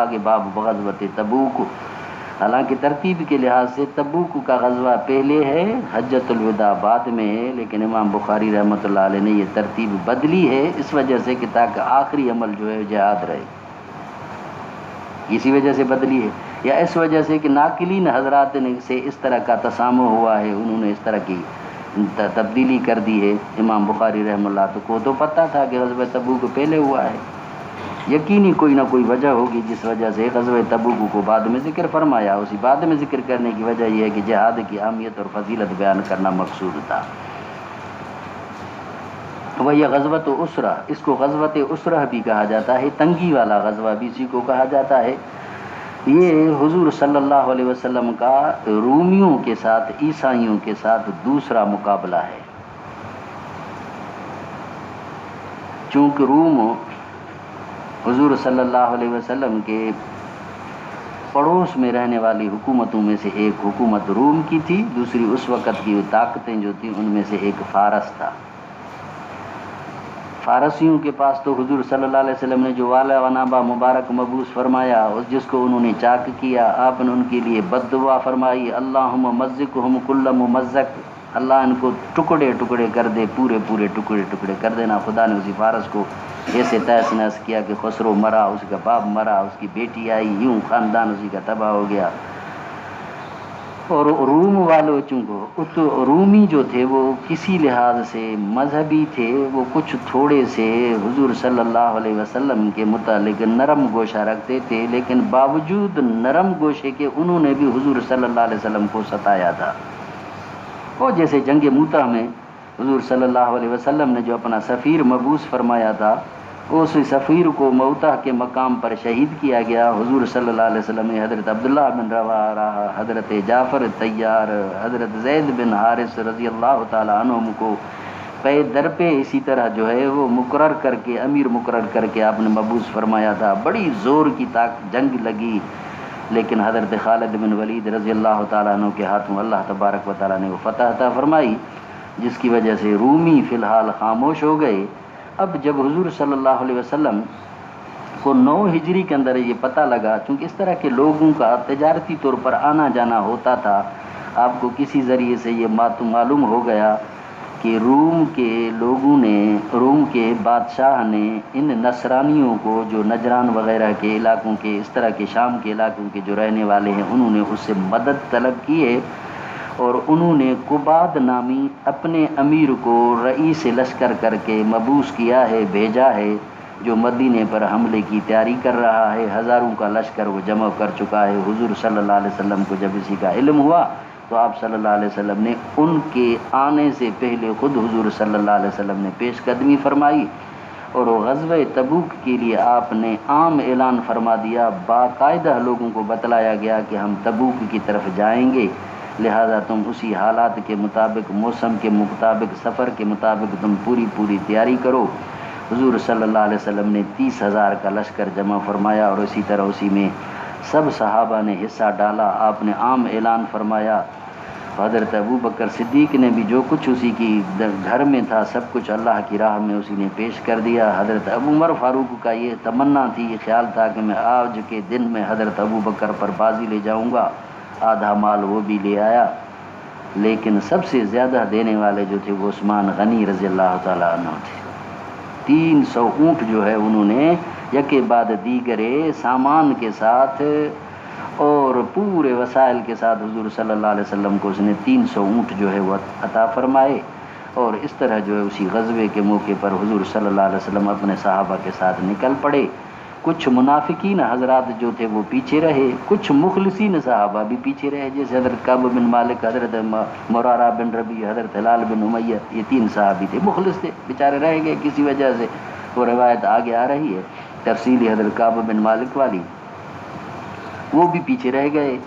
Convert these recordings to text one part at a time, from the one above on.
آگے باب غزوۃ تبوک. حالانکہ ترتیب کے لحاظ سے تبوک کا غزوہ پہلے ہے، حجۃ الوداع بعد میں ہے، لیکن امام بخاری رحمۃ اللہ علیہ نے یہ ترتیب بدلی ہے اس وجہ سے کہ تاکہ آخری عمل جو ہے جہاد رہے، اسی وجہ سے بدلی ہے. یا اس وجہ سے کہ ناقلین حضرات سے اس طرح کا تسامح ہوا ہے، انہوں نے اس طرح کی تبدیلی کر دی ہے. امام بخاری رحمہ اللہ کو تو پتہ تھا کہ غزوہ تبوک پہلے ہوا ہے، یقینی کوئی نہ کوئی وجہ ہوگی جس وجہ سے غزوہ تبوک کو بعد میں ذکر فرمایا. اسی بعد میں ذکر کرنے کی وجہ یہ ہے کہ جہاد کی اہمیت اور فضیلت بیان کرنا مقصود تھا. وہ یہ غزوۃ اسرہ، اس کو غزوۃ اسرہ بھی کہا جاتا ہے، تنگی والا غزوہ بھی اسی کو کہا جاتا ہے. یہ حضور صلی اللہ علیہ وسلم کا رومیوں کے ساتھ، عیسائیوں کے ساتھ دوسرا مقابلہ ہے. چونکہ روم حضور صلی اللہ علیہ وسلم کے پڑوس میں رہنے والی حکومتوں میں سے ایک حکومت روم کی تھی، دوسری اس وقت کی طاقتیں جو تھیں ان میں سے ایک فارس تھا. فارسیوں کے پاس تو حضور صلی اللہ علیہ وسلم نے جو والا ونابا مبارک مبعوث فرمایا، جس کو انہوں نے چاک کیا، آپ نے ان کے لیے بد دعا فرمائی، اللہم مزقہم کل ممزق، اللہ ان کو ٹکڑے ٹکڑے کر دے، پورے پورے ٹکڑے ٹکڑے کر دینا. خدا نے اسی فارس کو ایسے تہس نہس کیا کہ خسرو مرا، اس کا باپ مرا، اس کی بیٹی آئی، یوں خاندان اسی کا تباہ ہو گیا. اور روم والوں چونکہ رومی جو تھے وہ کسی لحاظ سے مذہبی تھے، وہ کچھ تھوڑے سے حضور صلی اللہ علیہ وسلم کے متعلق نرم گوشہ رکھتے تھے، لیکن باوجود نرم گوشے کے انہوں نے بھی حضور صلی اللہ علیہ وسلم کو ستایا تھا. وہ جیسے جنگ موتا میں حضور صلی اللہ علیہ وسلم نے جو اپنا سفیر مبعوث فرمایا تھا، اس سفیر کو موتا کے مقام پر شہید کیا گیا. حضور صلی اللہ علیہ وسلم نے حضرت عبداللہ بن رواحہ، حضرت جعفر طیار، حضرت زید بن حارث رضی اللہ تعالیٰ عنہم کو پے در پہ اسی طرح جو ہے وہ مقرر کر کے، امیر مقرر کر کے آپ نے مبعوث فرمایا تھا. بڑی زور کی جنگ لگی، لیکن حضرت خالد بن ولید رضی اللہ تعالیٰ عنہ کے ہاتھوں اللہ تبارک و تعالیٰ نے وہ فتح عطا فرمائی، جس کی وجہ سے رومی فی الحال خاموش ہو گئے. اب جب حضور صلی اللہ علیہ وسلم کو 9 ہجری کے اندر یہ پتہ لگا، چونکہ اس طرح کے لوگوں کا تجارتی طور پر آنا جانا ہوتا تھا، آپ کو کسی ذریعے سے یہ معلوم ہو گیا کہ روم کے لوگوں نے، روم کے بادشاہ نے ان نصرانیوں کو جو نجران وغیرہ کے علاقوں کے، اس طرح کے شام کے علاقوں کے جو رہنے والے ہیں، انہوں نے اس سے مدد طلب کی ہے، اور انہوں نے قباد نامی اپنے امیر کو رئیس لشکر کر کے مبعوث کیا ہے، بھیجا ہے، جو مدینے پر حملے کی تیاری کر رہا ہے. ہزاروں کا لشکر وہ جمع کر چکا ہے. حضور صلی اللہ علیہ وسلم کو جب اسی کا علم ہوا تو آپ صلی اللہ علیہ وسلم نے ان کے آنے سے پہلے خود حضور صلی اللہ علیہ وسلم نے پیش قدمی فرمائی، اور غزوہ تبوک کے لیے آپ نے عام اعلان فرما دیا. باقاعدہ لوگوں کو بتلایا گیا کہ ہم تبوک کی طرف جائیں گے، لہذا تم اسی حالات کے مطابق، موسم کے مطابق، سفر کے مطابق تم پوری تیاری کرو. حضور صلی اللہ علیہ وسلم نے 30,000 کا لشکر جمع فرمایا، اور اسی طرح اسی میں سب صحابہ نے حصہ ڈالا. آپ نے عام اعلان فرمایا. حضرت ابو بکر صدیق نے بھی جو کچھ اسی کی گھر میں تھا سب کچھ اللہ کی راہ میں اسی نے پیش کر دیا. حضرت ابو عمر فاروق کا یہ تمنا تھی، یہ خیال تھا کہ میں آج کے دن میں حضرت ابو بکر پر بازی لے جاؤں گا. آدھا مال وہ بھی لے آیا، لیکن سب سے زیادہ دینے والے جو تھے وہ عثمان غنی رضی اللہ تعالیٰ عنہ تھے. 300 اونٹ جو ہے انہوں نے یکے بعد دیگرے سامان کے ساتھ اور پورے وسائل کے ساتھ حضور صلی اللہ علیہ وسلم کو اس نے 300 اونٹ جو ہے وہ عطا فرمائے. اور اس طرح جو ہے اسی غزوے کے موقع پر حضور صلی اللہ علیہ وسلم اپنے صحابہ کے ساتھ نکل پڑے. کچھ منافقین حضرات جو تھے وہ پیچھے رہے، کچھ مخلصین صحابہ بھی پیچھے رہے، جیسے حضرت کعب بن مالک، حضرت مرارہ بن ربیع، حضرت ہلال بن امیہ. یہ 3 صحابی تھے، مخلص تھے، بیچارے رہ گئے کسی وجہ سے. وہ روایت آگے آ رہی ہے تفصیلی حضرت کعب بن مالک والی، وہ بھی پیچھے رہ گئے.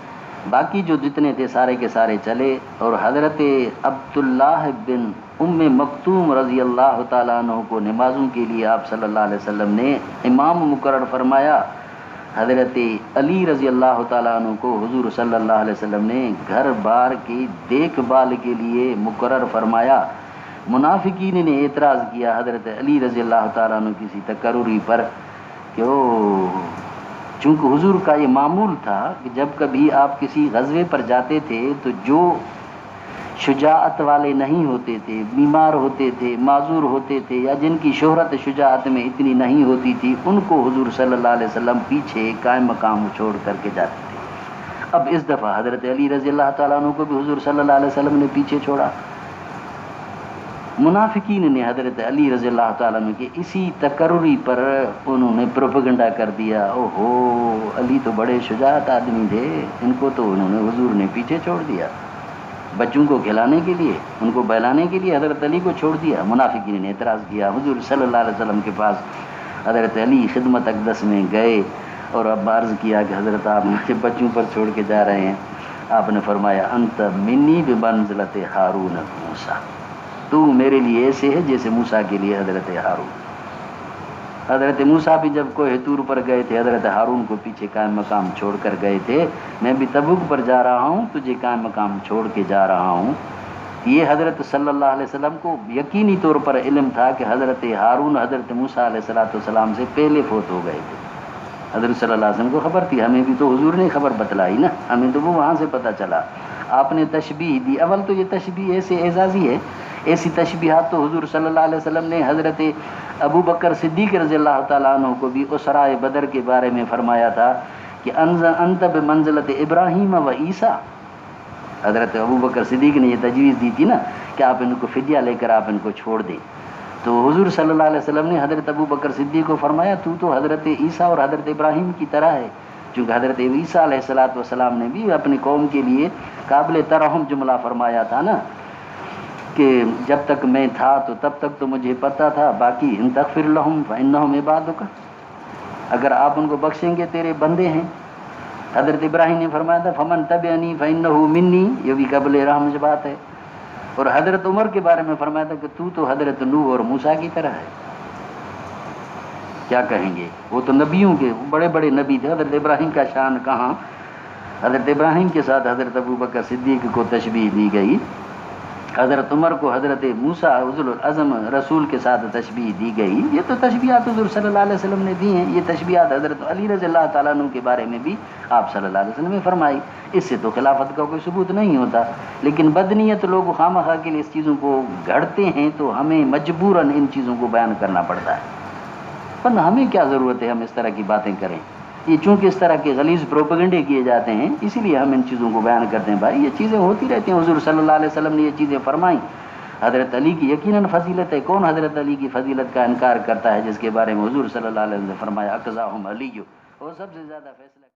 باقی جو جتنے تھے سارے کے سارے چلے. اور حضرت عبداللہ بن ام مکتوم رضی اللہ تعالیٰ عنہ کو نمازوں کے لیے آپ صلی اللہ علیہ وسلم نے امام مقرر فرمایا. حضرت علی رضی اللہ تعالیٰ عنہ کو حضور صلی اللہ علیہ وسلم نے گھر بار کی دیکھ بھال کے لیے مقرر فرمایا. منافقین نے اعتراض کیا حضرت علی رضی اللہ تعالیٰ عنہ کسی تقرری پر کہ چونکہ حضور کا یہ معمول تھا کہ جب کبھی آپ کسی غزوے پر جاتے تھے تو جو شجاعت والے نہیں ہوتے تھے، بیمار ہوتے تھے، معذور ہوتے تھے، یا جن کی شہرت شجاعت میں اتنی نہیں ہوتی تھی، ان کو حضور صلی اللہ علیہ وسلم پیچھے قائم مقام چھوڑ کر کے جاتے تھے۔ اب اس دفعہ حضرت علی رضی اللہ تعالیٰ عنہ کو بھی حضور صلی اللہ علیہ وسلم نے پیچھے چھوڑا۔ منافقین نے حضرت علی رضی اللہ تعالیٰ عنہ کے اسی تقرری پر انہوں نے پروپیگنڈا کر دیا، اوہو علی تو بڑے شجاعت آدمی تھے، ان کو تو انہوں نے حضور نے پیچھے چھوڑ دیا، بچوں کو کھلانے کے لیے، ان کو بہلانے کے لیے حضرت علی کو چھوڑ دیا۔ منافقین نے اعتراض کیا، حضور صلی اللہ علیہ وسلم کے پاس حضرت علی خدمت اقدس میں گئے اور اب عرض کیا کہ حضرت آپ مجھے بچوں پر چھوڑ کے جا رہے ہیں۔ آپ نے فرمایا انت منی بمنزلت ہارون موسیٰ، تو میرے لیے ایسے ہے جیسے موسیٰ کے لیے حضرت ہارون۔ حضرت موسیٰ بھی جب کوہ طور پر گئے تھے حضرت ہارون کو پیچھے قائم مقام چھوڑ کر گئے تھے، میں بھی تبوک پر جا رہا ہوں، تجھے قائم مقام چھوڑ کے جا رہا ہوں۔ یہ حضرت صلی اللہ علیہ وسلم کو یقینی طور پر علم تھا کہ حضرت ہارون حضرت موسیٰ علیہ السلام سے پہلے فوت ہو گئے تھے۔ حضرت صلی اللہ علیہ وسلم کو خبر تھی، ہمیں بھی تو حضور نے خبر بتلائی نا، ہمیں تو وہ وہاں سے پتہ چلا۔ آپ نے تشبیہ دی، اول تو یہ تشبیہ ایسے اعزازی ہے، ایسی تشبیہات تو حضور صلی اللہ علیہ وسلم نے حضرت ابو بکر صدیق رضی اللہ تعالیٰ عنہ کو بھی اسرائے بدر کے بارے میں فرمایا تھا کہ انت بمنزلت ابراہیم و عیسیٰ۔ حضرت ابو بکر صدیق نے یہ تجویز دی تھی نا کہ آپ ان کو فدیہ لے کر آپ ان کو چھوڑ دیں، تو حضور صلی اللہ علیہ وسلم نے حضرت ابو بکر صدیق کو فرمایا تو حضرت عیسیٰ اور حضرت ابراہیم کی طرح ہے، چونکہ حضرت عیسیٰ علیہ السلام نے بھی اپنی قوم کے لیے قابل ترحم جملہ فرمایا تھا نا کہ جب تک میں تھا تو تب تک تو مجھے پتہ تھا، باقی ان تغفر لہم فانہم عبادک، اگر آپ ان کو بخشیں گے تیرے بندے ہیں۔ حضرت ابراہیم نے فرمایا تھا فمن تبعنی فانہ منی، یہ بھی قابل رحم بات ہے۔ اور حضرت عمر کے بارے میں فرمایا تھا کہ تو حضرت نوح اور موسیٰ کی طرح ہے۔ کیا کہیں گے، وہ تو نبیوں کے بڑے بڑے نبی تھے، حضرت ابراہیم کا شان کہاں۔ حضرت ابراہیم کے ساتھ حضرت ابو بکر صدیق کو تشبیہ دی گئی، حضرت عمر کو حضرت موسیٰ اولو العزم رسول کے ساتھ تشبیہ دی گئی۔ یہ تو تشبیہات حضور صلی اللہ علیہ وسلم نے دی ہیں، یہ تشبیہات حضرت علی رضی اللہ تعالیٰ عنہ کے بارے میں بھی آپ صلی اللہ علیہ وسلم نے فرمائی۔ اس سے تو خلافت کا کوئی ثبوت نہیں ہوتا، لیکن بدنیت لوگ خواہ کے لیے اس چیزوں کو گھڑتے ہیں تو ہمیں مجبوراً ان چیزوں کو بیان کرنا پڑتا ہے، ورنہ ہمیں کیا ضرورت ہے ہم اس طرح کی باتیں کریں۔ یہ چونکہ اس طرح کے غلیظ پروپیگنڈے کیے جاتے ہیں، اسی لیے ہم ان چیزوں کو بیان کرتے ہیں۔ بھائی یہ چیزیں ہوتی رہتی ہیں، حضور صلی اللہ علیہ وسلم نے یہ چیزیں فرمائیں۔ حضرت علی کی یقیناً فضیلت ہے، کون حضرت علی کی فضیلت کا انکار کرتا ہے، جس کے بارے میں حضور صلی اللہ علیہ وسلم نے فرمایا اقضاہم علی، وہ سب سے زیادہ فیصلہ